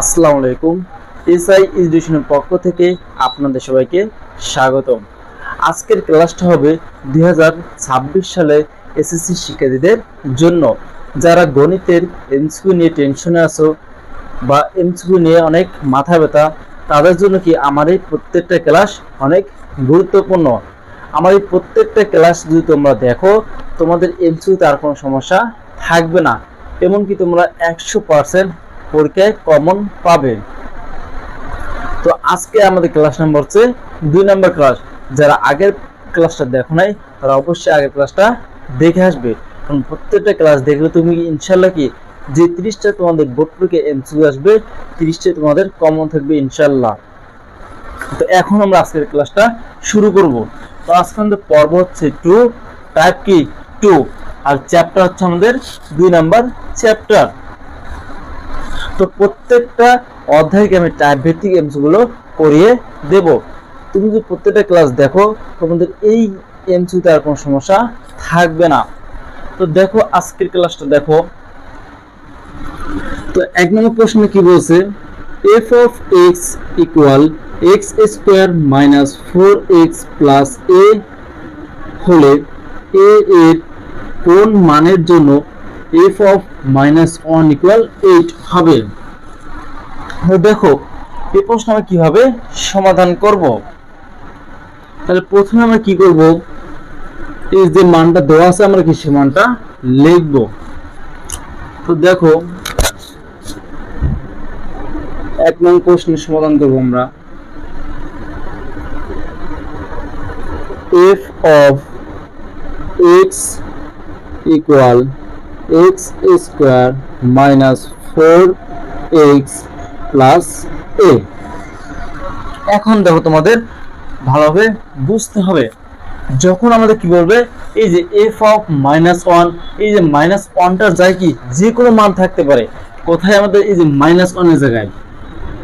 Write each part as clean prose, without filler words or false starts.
আসসালামু আলাইকুম। এসআই এডুকেশনের পক্ষ থেকে আপনাদের সবাইকে স্বাগতম। আজকের ক্লাসটা হবে 2026 সালে এসএসসি শিক্ষার্থীদের জন্য, যারা গণিতের এমসিকিউ নিয়ে টেনশনে আছো বা এমসিকিউ নিয়ে অনেক মাথা ব্যথা, তাদের জন্য কি আমার এই প্রত্যেকটা ক্লাস অনেক গুরুত্বপূর্ণ। আমার এই প্রত্যেকটা ক্লাস যদি তোমরা দেখো, তোমাদের এমসিকিউতে আর কোনো সমস্যা থাকবে না, এমনকি তোমরা 100% পরীক্ষায় কমন পাবে। তো আজকে আমাদের ক্লাস নাম্বার হচ্ছে 2 নম্বর ক্লাস। যারা আগের ক্লাসটা দেখো নাই তারা অবশ্যই আগের ক্লাসটা দেখে আসবে, কারণ প্রত্যেকটা ক্লাস দেখলে তুমি ইনশাল্লাহ কি যে 30টা তোমাদের বোর্ড পরীক্ষায় এমসিকিউ আসবে, 30টা তোমাদের কমন থাকবে ইনশাল্লাহ। তো এখন আমরা আজকের ক্লাসটা শুরু করব। তো আজকে আমাদের পর্ব হচ্ছে 2, টাইপ কি 2, আর চ্যাপ্টার হচ্ছে আমাদের 2 নাম্বার চ্যাপ্টার। তো প্রত্যেকটা অধ্যায়কে আমি টাইপ ভিত্তিক এমসিকিউগুলো করিয়ে দেব। তুমি যদি প্রত্যেকটা ক্লাস দেখো, তোমাদের এই এমসিকিউতে আর কোনো সমস্যা থাকবে না। তো দেখো আজকের ক্লাসটা দেখো। তো 1 নম্বর প্রশ্নে কি বলছে, f of x equal x square minus 4x plus a হলে a এর কোন মানের জন্য f of -1 equal 8 হবে। দেখো এই প্রশ্ন আমরা কিভাবে সমাধান করব। তাহলে প্রথমে আমরা কি করব, এই যে মানটা দেওয়া আছে আমরা কি সেই মানটা লিখব। তো দেখো 1 নং প্রশ্নের সমাধান করব আমরা। f of x equal x square minus 4x plus a। এখন দেখো তোমাদের ভালোভাবে বুঝতে হবে, যখন আমাদের কি বলবে এই যে f of -1, এই যে -1টার যায় কি যে কোনো মান থাকতে পারে। কোথায় আমাদের এই যে -1 এর জায়গায়,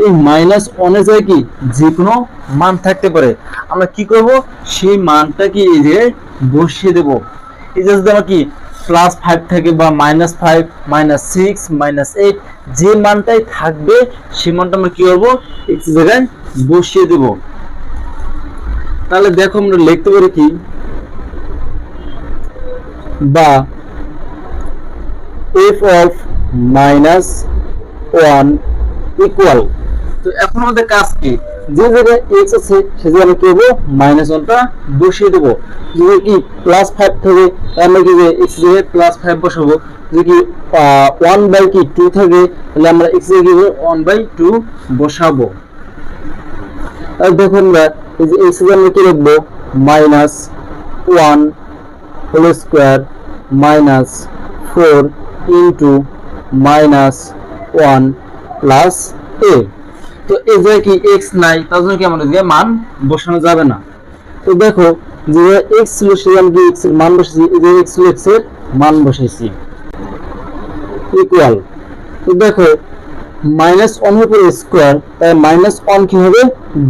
এই -1 এর জায়গায় কি যে কোনো মান থাকতে পারে। আমরা কি করব, সেই মানটা কি এই যে বসিয়ে দেব। এই যে যদি আমরা কি +5 থাকে বা -5, -6, -8, যে মানটাই থাকবে সেই মানটা আমরা কি করব, x এর জায়গায় বসিয়ে দেব। তাহলে দেখো আমরা লিখতে পারি কি, বা f of -1 equal। তো এখন আমাদের কাজ কি, যে জায়গায় x আছে সে জায়গায় কি করব, -1টা বসিয়ে দেব। যদি কি +5 থাকে আমরা কি x এর জায়গায় +5 বসাবো। যদি কি 1/2 থাকে তাহলে আমরা x এর জায়গায় 1/2 বসাবো। আর দেখো আমরা এই যে x এর জায়গায় কি লিখব, -1 whole square minus 4 into -1 plus a। তো এই জায়গায় কি x নাই, তার জন্য কি আমাদের যে মান বসানো যাবে না। তো দেখো যে x ছিল সেখানে আমি কি x এর মান বসাইছি, এই যে x ছিল x এর মান বসাইছি ইকুয়াল। তো দেখো -1 এর উপর স্কয়ার, তাই -1 কি হবে,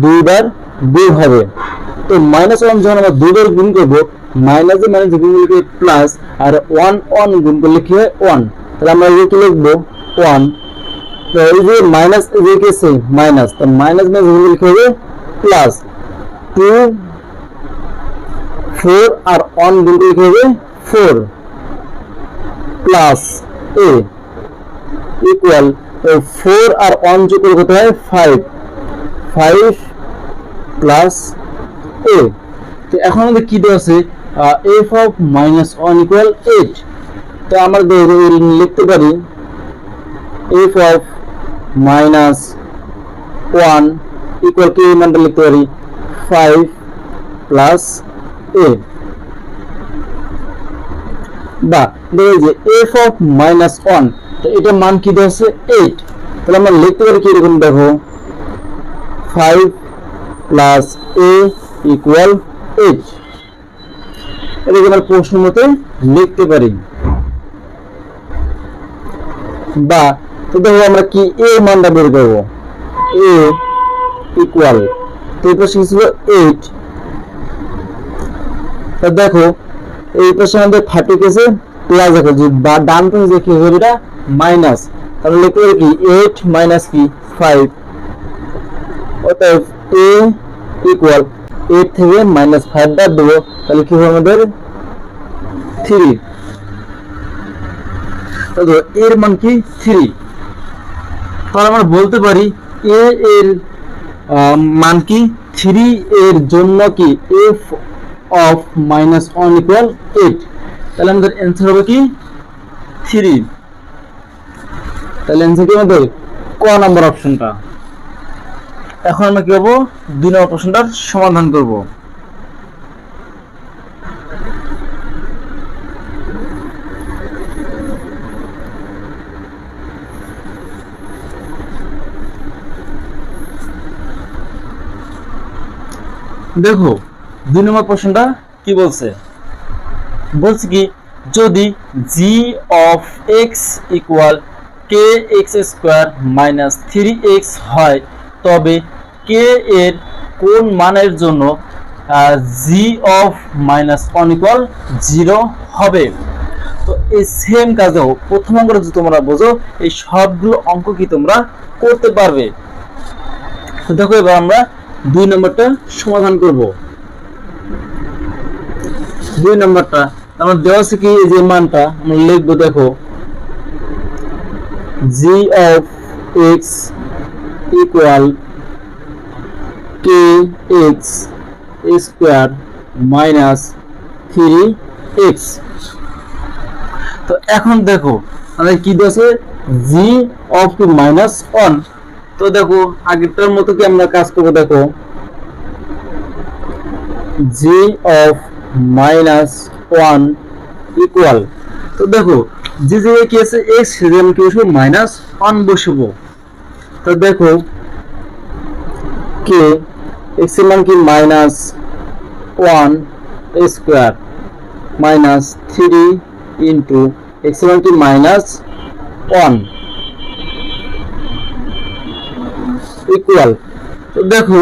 2 বার গুণ হবে। তো -1 যখন আমরা 2 বার গুণ করব, মাইনাস এ মাইনাস গুণ করলে প্লাস, আর 1 গুণ করলে কি হয় 1। তাহলে আমরা এই কি লিখব 1। তো এই যে মাইনাস এই যে কি আছে মাইনাস, তো মাইনাস মাইনাস গুণ করলে কি হবে প্লাস, 2 4 আর 1 গুণ করলে কি হবে 4 প্লাস a ইকুয়াল। তো 4 আর 1 যোগ করলে কত হয় 5 প্লাস a। তো এখন আমাদের কি দেওয়া আছে, f of -1 equal 8। তো আমরা লিখতে পারি f of -1 equal কি মানটা লিখতে পারি 5 প্লাস a। বা দেখো যে f of -1, তো এটা মান কি দেওয়া আছে 8। তাহলে আমরা লিখতে পারি কি এরকম, দেখো 5 প্লাস a ইকুয়াল 8। এটা আমরা প্রশ্ন মতে লিখতে পারি। বা তো দেখো আমরা কি a মানটা বের করব, a ইকুয়াল, তো এই পাশে ছিল 8। তো দেখো এই পাশে আমাদের 30 কেসে প্লাস আছে, যে ডান পাশে যে কি হবে এটা মাইনাস, তাহলে লিখতে পারি কি 8 মাইনাস কি 5, অতএব a ইকুয়াল 8 থেকে মাইনাস 5 বাদ দেবো, তাহলে কি হবে আমাদের 3। তো এর মান কি 3, তাহলে আমরা বলতে পারি a এর মান কি 3 এর জন্য কি f অফ -1 ইকুয়াল 8, তাহলে আমাদের অ্যান্সার হবে কি 3। তাহলে অ্যান্সার কি আমাদের ক নাম্বার অপশনটা। এখন আমরা কি করব 2 নম্বর প্রশ্নটার সমাধান করব। দেখো 2 নম্বর প্রশ্নটা কি বলছে, বলছে কি যদি g of x equal kx square minus 3x হয় তবে k এর কোন মানের জন্য g অফ -1 ইকুয়াল 0 হবে। তো এই সেম কাজও প্রথম অঙ্কটা যদি তোমরা বোঝো এই সবগুলো অঙ্ক কি তোমরা করতে পারবে। তো দেখো এবার আমরা 2 নম্বরটা সমাধান করব। 2 নম্বরটা আমরা দেওয়া আছে কি এই যে মানটা আমরা লিখবো, দেখো g of x equal kx square minus 3x। তো এখন দেখো আমাদের কি দেওয়া আছে g of -1। তো দেখো আগেরটার মতো কি আমরা কাজ করব, দেখো g of -1 ইকুয়াল, তো দেখো যে যে কি আছে x সেজন্য কি বসবো -1 বসবো। তো দেখো k x এর মান কি -1 স্কয়ার মাইনাস 3 ইনটু x এর মান কি -1 ইকুয়াল, তো দেখো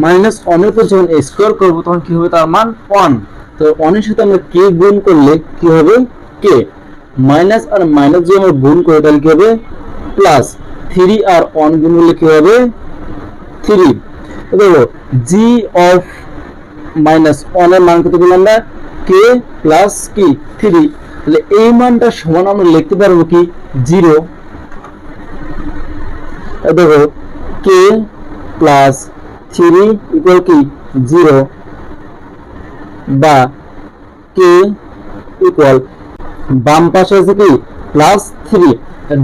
-1 এর উপর যখন স্কয়ার করব তখন কি হবে তার মান 1। তো 1 এর সাথে আমরা k গুণ করলে কি হবে k, মাইনাস আর মাইনাস যদি আমরা গুণ করি তাহলে কি হবে প্লাস, 3 আর 1 গুণ করলে কি হবে 3। তো দেখো g অফ -1 এর মান কত পেলাম আমরা k প্লাস কি 3, তাহলে এই মানটা সমান আমরা লিখতে পারবো কি 0। দেখো k প্লাস 3 ইকুয়াল কি 0 বা k ইকুয়াল বাম পাশে আছে কি +3,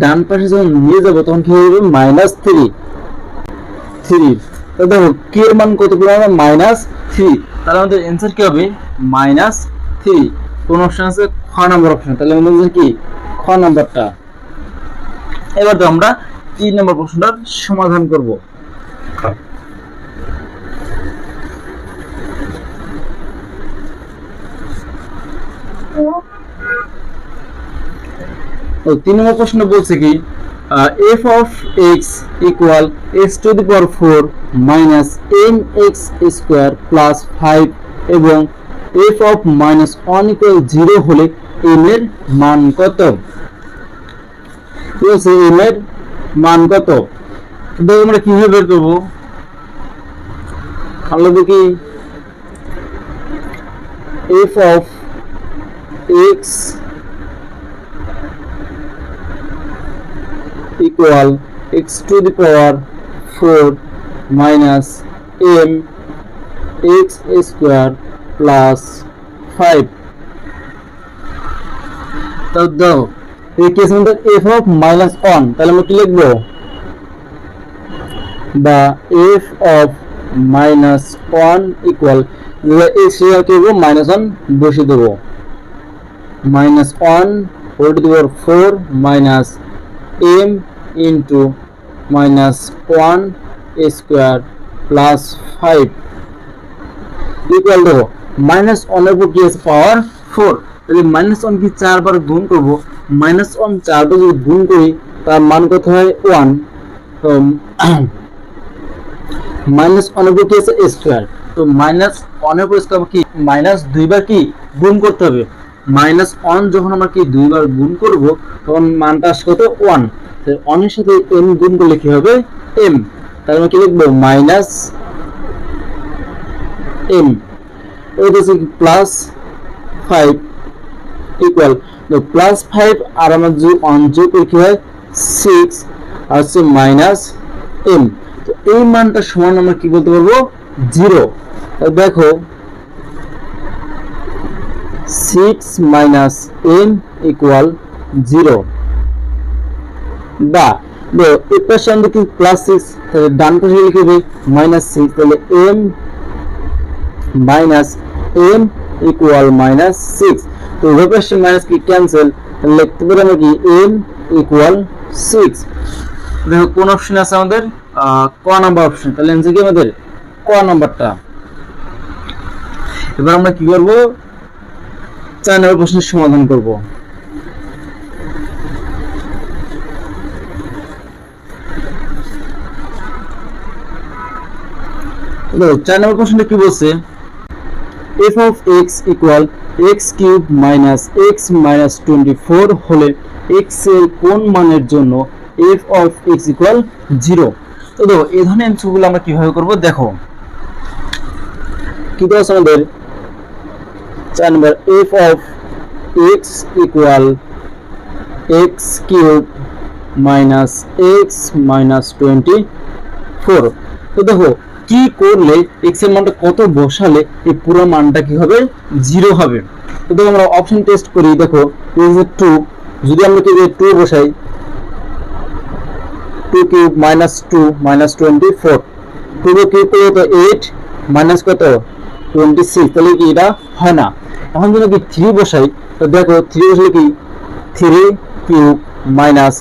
ডান পাশে যখন নিয়ে যাব তখন কি হবে -3। তো দেখো k এর মান কত পেলাম আমরা -3, তাহলে আমাদের অ্যানসার কি হবে -3। কোন অপশন আছে খ নাম্বার অপশন, তাহলে আমাদের কি খ নাম্বারটা। এবার তো আমরা 3 নম্বর প্রশ্নটার সমাধান করব। তো 3 নম্বর প্রশ্ন বলছে কি f of x equal x to the power 4 minus mx square plus 5 এবং f of -1 equal 0 হলে m এর মান কত। ঠিক আছে, m এর মান কত, তো আমরা কিভাবে বের করব, আমরা লিখব কি f of x equal x to the power 4 minus m x square plus 5। তো দাও এই কেস আমাদের f of -1, তাহলে আমরা কি লিখব বা f of -1 ইকুয়াল x এর কি হবে -1 বসিয়ে দেব, -1 whole to the power 4 minus m into -1 square plus 5 equal to -1 এর উপর কি আছে পাওয়ার 4, তাহলে -1 কি 4 বার গুণ করব, -1 4 বার যদি গুণ করি তার মান কত হয় 1। তো -1 এর উপর কি আছে স্কয়ার, তো -1 এর উপর স্কয়ার কি -2 বার কি গুণ করতে হবে, মাইনাস 1 যখন আমরা কি দুইবার গুণ করব তখন মানটা আসে কত 1, তাহলে 1 এর সাথে m গুণ করলে কি হবে m, তাহলে আমরা কি লিখবো মাইনাস m, এটা হচ্ছে প্লাস 5 ইকুয়াল প্লাস 5 আর আমরা যদি 1 যোগ করি কি হয় 6 আর হচ্ছে মাইনাস m, তো এই মানটা সমান আমরা কি বলতে পারবো 0। দেখো 6 মাইনাস m ইকুয়াল 0, বা এর পাশে আমরা কি প্লাস 6, তাহলে ডান পাশে লিখে হবে মাইনাস 6, তাহলে m minus m equal minus 6, তো উভয় পাশে মাইনাস কি ক্যান্সেল, লিখতে পারি আমরা কি m ইকুয়াল 6। দেখো কোন অপশন আছে আমাদের ক নাম্বার অপশন, তাহলে आंसर কি আমাদের ক নাম্বারটা। এবার আমরা কি করব 4 নম্বর প্রশ্নের সমাধান করব। দেখো 4 নম্বর প্রশ্নটা কি বলছে f of x equal x cube minus x minus 24 হলে x এর কোন মানের জন্য f of x equal 0। তো দেখো এই ধরনের অ্যানসারগুলো আমরা কিভাবে করব, দেখো কি দেওয়া আছে আমাদের 4 নম্বর f of x equal x cube minus x minus 24। তো দেখো কি করলে x এর মানটা কত বসালে এই পুরো মানটা কি হবে 0 হবে। তো দেখো আমরা অপশন টেস্ট করি, দেখো 2, যদি আমরা কি 2 বসাই 2 কিউব minus 2 minus 24, 2 কিউব করলে তো 8 মাইনাস কত 26, তাহলে কি এটা হয় না। এখন যদি কি 3 বসাই, তো দেখো 3 বসলে কি 3 কিউব minus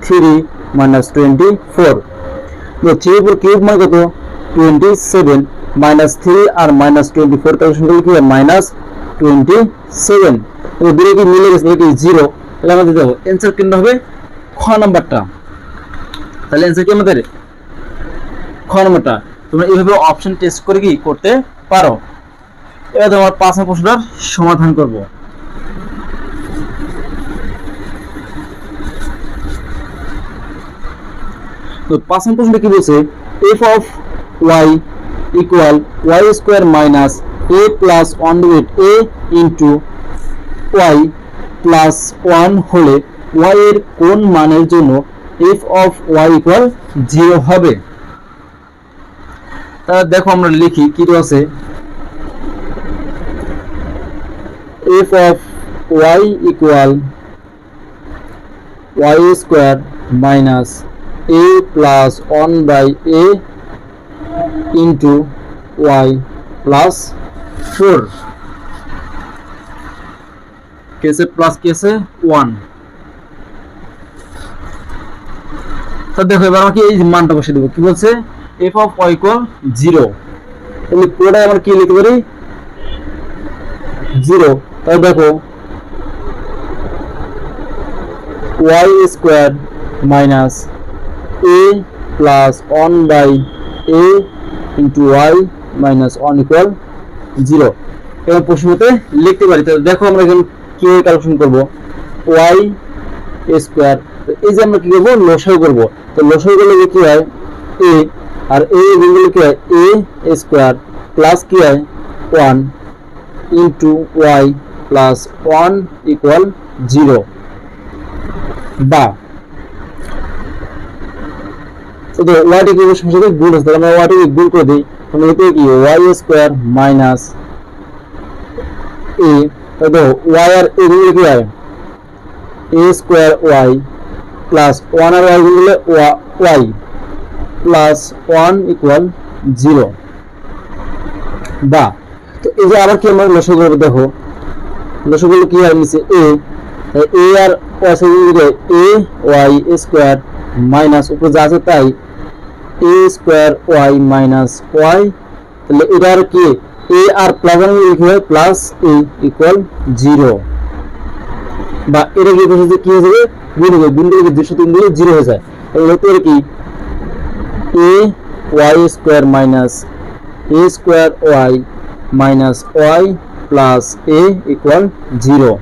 3 minus 24, তো 3 উপর কিউব মানে কত 27 minus 3 আর minus 24, তাহলে শুনলে কি minus 27, তো দুটো কি মিলে গেছে কি 0, তাহলে আমাদের দেখো आंसर কোনটা হবে খ নাম্বারটা। তাহলে आंसर কি আমাদের খ নাম্বারটা। তোমরা এইভাবে অপশন টেস্ট করে কি করতে পারো। এবার তোমার 5 নম্বর প্রশ্নটার সমাধান করব। তো 5 নম্বর প্রশ্নটা কি বলছে f of y equal y square minus a plus 1 with a into y plus 1 হলে y এর কোন মানের জন্য f of y equal 0 হবে। তাহলে দেখো আমরা লিখি কি আছে f of y equal y square minus a plus 1 by a into y plus 4, कैसे प्लस कैसे 1। তো দেখো এবার আমাকে এই মানটা বসিয়ে দেব, কি বলছে f of y equal 0, তাহলে পুরোটা আমরা কি লিখতে পারি 0। তাহলে দেখো y square minus a plus 1 by a into y minus 1 equal 0, এবং প্রশ্নতে লিখতে পারি। তাহলে দেখো আমরা এখন কি ক্যালকুলেশন করব y স্কয়ার, এই যে আমরা কি করব লসাগু করব। তো লসাগু করলে কি হয় a, আর a গুণ করলে কি হয় a স্কয়ার প্লাস কি হয় 1 into y plus 1 equal 0, বা তো y টি কি সাথে গুণ আছে, তাহলে আমরা y টি গুণ করে দেই, তাহলে এতে কি y স্কয়ার মাইনাস a, তো y আর a গুণ কি হয় a স্কয়ার y প্লাস 1 আর y গুণ করলে y প্লাস 1 ইকুয়াল 0, বা তো এই যে আবার কি আমরা লসাগু করব, দেখো লসাগু করলে কি হয় নিচে a আর y গুণ a y স্কয়ার মাইনাস উপরে যা আছে তাই a square y minus y, তাহলে এটা আর কি a আর প্লাস লিখে হয় প্লাস a ইকুয়াল 0, বা এটা কি বলছে কি হয়ে যাবে গুণ হবে, গুণ করলে 203 গুণ 0 হয়ে যায়, তাহলে হতে পারে কি a y square minus a square y minus y plus A equal 0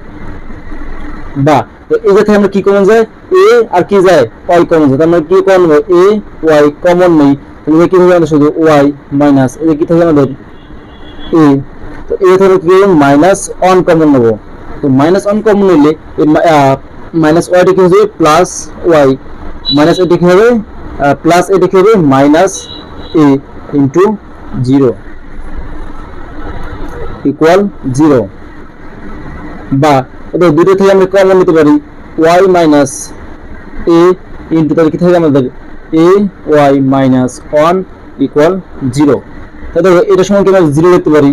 বা তো এই জায়গায় আমরা কি কমন যায় এ আর কি যায় ওয়াই কমন যায়, তার মানে কি কমন হবে এ ওয়াই কমন নেই, তাহলে কি হবে আমাদের শুধু ওয়াই মাইনাস এই কি থাকে আমাদের এ, তো এ থেকে কি হবে মাইনাস 1 কমন নেব, তো মাইনাস 1 কমন নিলে মাইনাস ওয়াইটা কি হবে প্লাস ওয়াই মাইনাস এটা কি হবে প্লাস এটা কি হবে মাইনাস এ ইনটু 0 ইকুয়াল 0 বা এটা দুটো থেকে আমরা কমন নিতে পারি y মাইনাস a ইনটু তাহলে কি থাকে আমাদের a y মাইনাস 1 ইকুয়াল 0, তাহলে এটা সমান কি আমরা 0 লিখতে পারি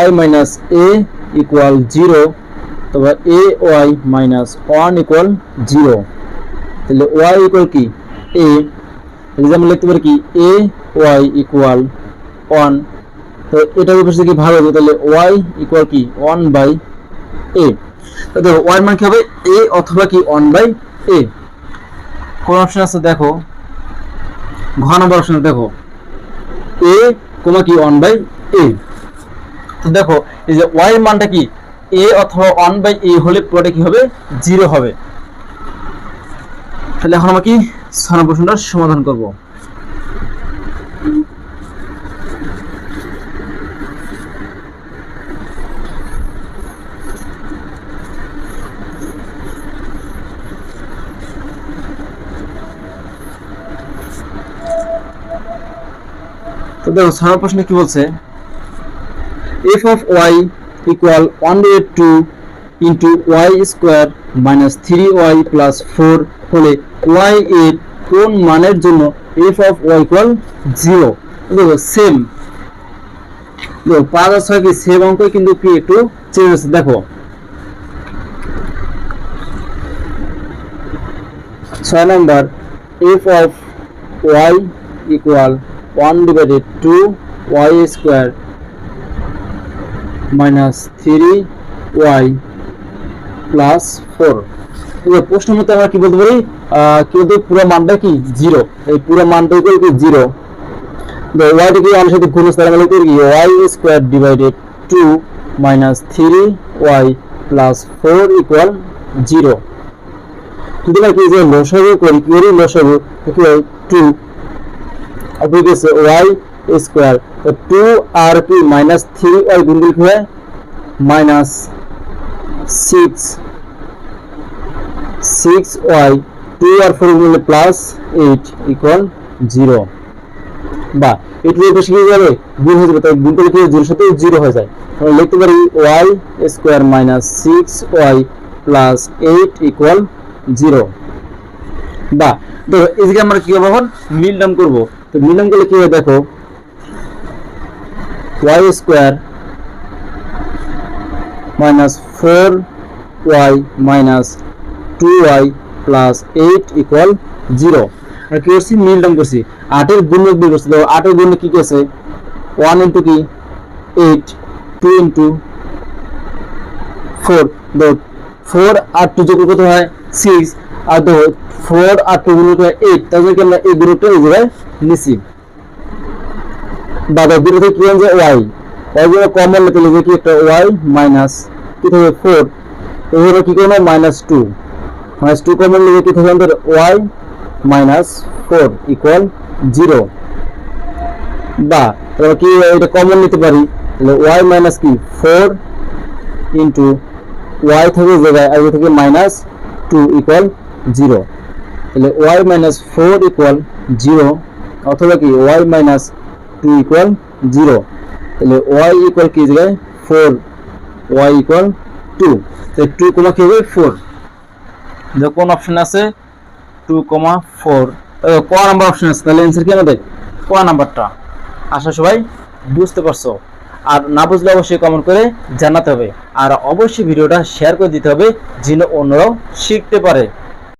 y মাইনাস a ইকুয়াল 0, তবে a y মাইনাস 1 ইকুয়াল 0, তাহলে y ইকুয়াল কি a, তাহলে আমরা লিখতে পারি কি a y ইকুয়াল 1, তো এটার উপর কি ভাগ হবে তাহলে y ইকুয়াল কি 1 বাই a, তো দেখো y মান কি হবে a অথবা কি 1 বাই a, কোন অপশন আছে দেখো ঘ নম্বর অপশন দেখো a কোমা কি 1 বাই a, তো দেখো এই যে y এর মানটা কি a অথবা 1 বাই a হলে পুরোটা কি হবে 0 হবে, তাহলে এখন আমরা কি সরল প্রশ্নটার সমাধান করব। তো দেখো সরল প্রশ্নে কি বলছে f of y equal 1/2 into y square minus 3y plus 4 হলে y এর কোন মানের জন্য f of y equal 0, দেখো সেম দেখো 5 আর 6 কি সেম অঙ্ক কিন্তু কি একটু চেঞ্জ আছে, দেখো 6 number f of y equal 1/2 y square minus 3y plus 4, এই প্রশ্ন মতে আমরা কি বলতে পারি কিন্তু পুরো মানটা কি 0, এই পুরো মানটা কি 0, the y টা কি আমাদের সাথে গুণ আছে তাহলে কি y square divided 2 minus 3y plus 4 equal 0, যদি আমরা কি যে লসাগু করি কি করি লসাগু কি 2 অপর কি আছে y স্কয়ার, তো 2 আর কি মাইনাস 3y গুণ করলে কি হয় মাইনাস 6y 2 আর 4 গুণ প্লাস 8 ইকুয়াল 0, বা এটা বেশি কি যাবে গুণ হয়ে যাবে, তাই গুণ করলে কি 0 সাথে 0 হয়ে যায়, তাহলে লিখতে পারি y square minus 6y plus 8 equal 0, বা দেখো এদিকে আমরা কি এখন মিলনাম করব, তো মিলনাম করলে কি হবে দেখো y square minus 4y minus 2y plus 8 equal 0, আর কি করছি মিলটাম করছি 8 এর গুণক বের করছি, তো 8 এর গুণক কি আছে 1 into কি 8 2 into 4, তো 4 আর 2 যোগ কত হয় 6, আর তো 4 আর 2 গুণক হয় 8, তাহলে কি আমরা এই গুণকটা এই জায়গায় নিছি, বাবা দুটো থেকে কি হবে y গুলো কমন নিতে লিখে কি একটা y মাইনাস কি থাকে 4, এবারে কি করব -2 কমন নিলে কি থাকে আমাদের y মাইনাস 4 ইকুয়াল 0, বা তাহলে কি এটা কমন নিতে পারি তাহলে y মাইনাস কি 4 ইনটু y থেকে জায়গায় আর থেকে -2 ইকুয়াল 0, তাহলে y মাইনাস 4 ইকুয়াল 0 অথবা কি y মাইনাস 2 ইকুয়াল 0, তাহলে y ইকুয়াল কি জায়গায় 4 y ইকুয়াল 2, তাহলে 2 কমা কি হবে 4, দেখো কোন অপশন আছে 2, 4 ক নাম্বার অপশন আছে, তাহলে आंसर কি আমাদের ক নাম্বারটা। আশা সবাই বুঝতে পারছো, আর না বুঝলে অবশ্যই কমেন্ট করে জানাতে হবে, আর অবশ্যই ভিডিওটা শেয়ার করে দিতে হবে যেন অন্যরাও শিখতে পারে।